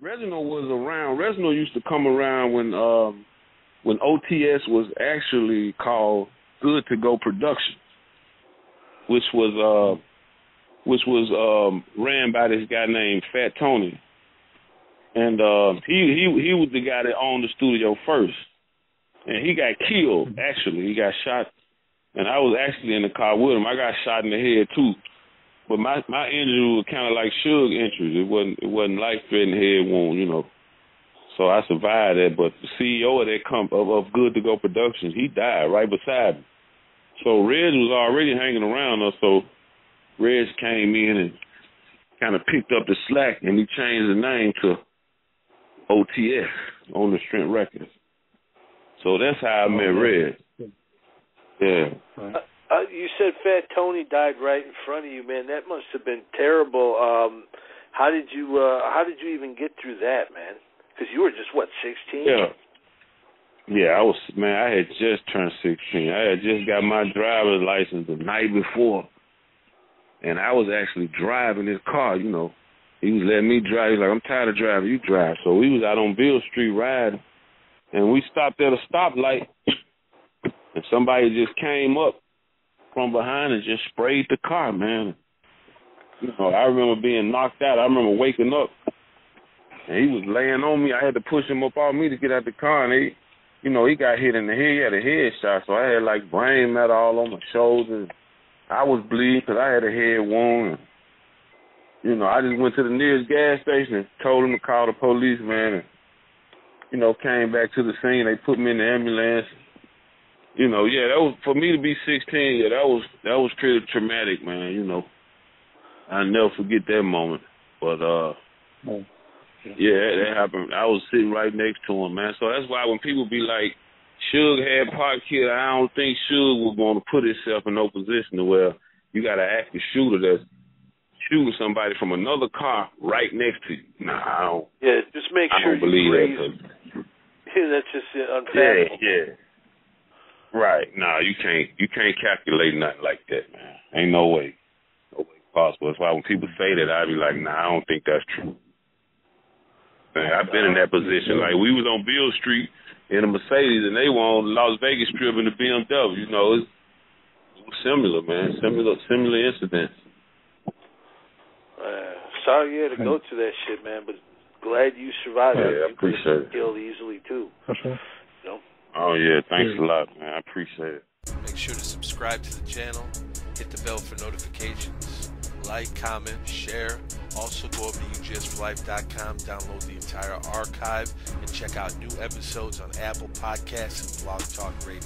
Reginald was around. Reginald used to come around when OTS was actually called Good to Go Productions, which was ran by this guy named Fat Tony, and he was the guy that owned the studio first, and he got killed. Actually, he got shot, and I was actually in the car with him. I got shot in the head too, but my injury was kind of like Suge injury. It wasn't life-threatening head wound, you know. So I survived that, but the CEO of that of Good to Go Productions, he died right beside me. So Reg was already hanging around us, so Reg came in and kind of picked up the slack, and he changed the name to OTS, On the Strength Records. So that's how I met Reg. Yeah. You said Fat Tony died right in front of you, man. That must have been terrible. How did you even get through that, man? Because you were just, what, 16? Yeah, I had just turned 16. I had just got my driver's license the night before. And I was actually driving his car, you know. He was letting me drive. He was like, I'm tired of driving, you drive. So we was out on Bill Street riding, and we stopped at a stoplight, and somebody just came up from behind and just sprayed the car, man. You know, I remember being knocked out. I remember waking up, and he was laying on me. I had to push him up off me to get out the car, and he got hit in the head. He had a headshot, so I had, like, brain matter all on my shoulders. I was bleeding because I had a head wound. And, I just went to the nearest gas station and told him to call the police, man, and, came back to the scene. They put me in the ambulance. That was, for me to be 16, that was pretty traumatic, man, I'll never forget that moment. But, that happened. I was sitting right next to him, man. So that's why when people be like, Suge had Pac killed, I don't think Suge was going to put himself in no position to where you got to ask the shooter that's shooting somebody from another car right next to you. Nah, I don't. Yeah, just make sure you believe that. That's just unfathomable. Yeah. Right. Nah, you can't calculate nothing like that, man. Ain't no way. No way possible. That's why when people say that, I be like, nah, I don't think that's true. Man, I've been in that position. Like, we was on Bill Street in a Mercedes, and they were on Las Vegas Strip in the BMW. It was similar, man. Similar incidents. Sorry you had to go through that shit, man, but glad you survived it. I appreciate it. Killed easily, too. Oh, yeah. Thanks a lot, man. I appreciate it. Make sure to subscribe to the channel, hit the bell for notifications, like, comment, share. Also go over to UGSforLife.com, download the entire archive, and check out new episodes on Apple Podcasts and Blog Talk Radio.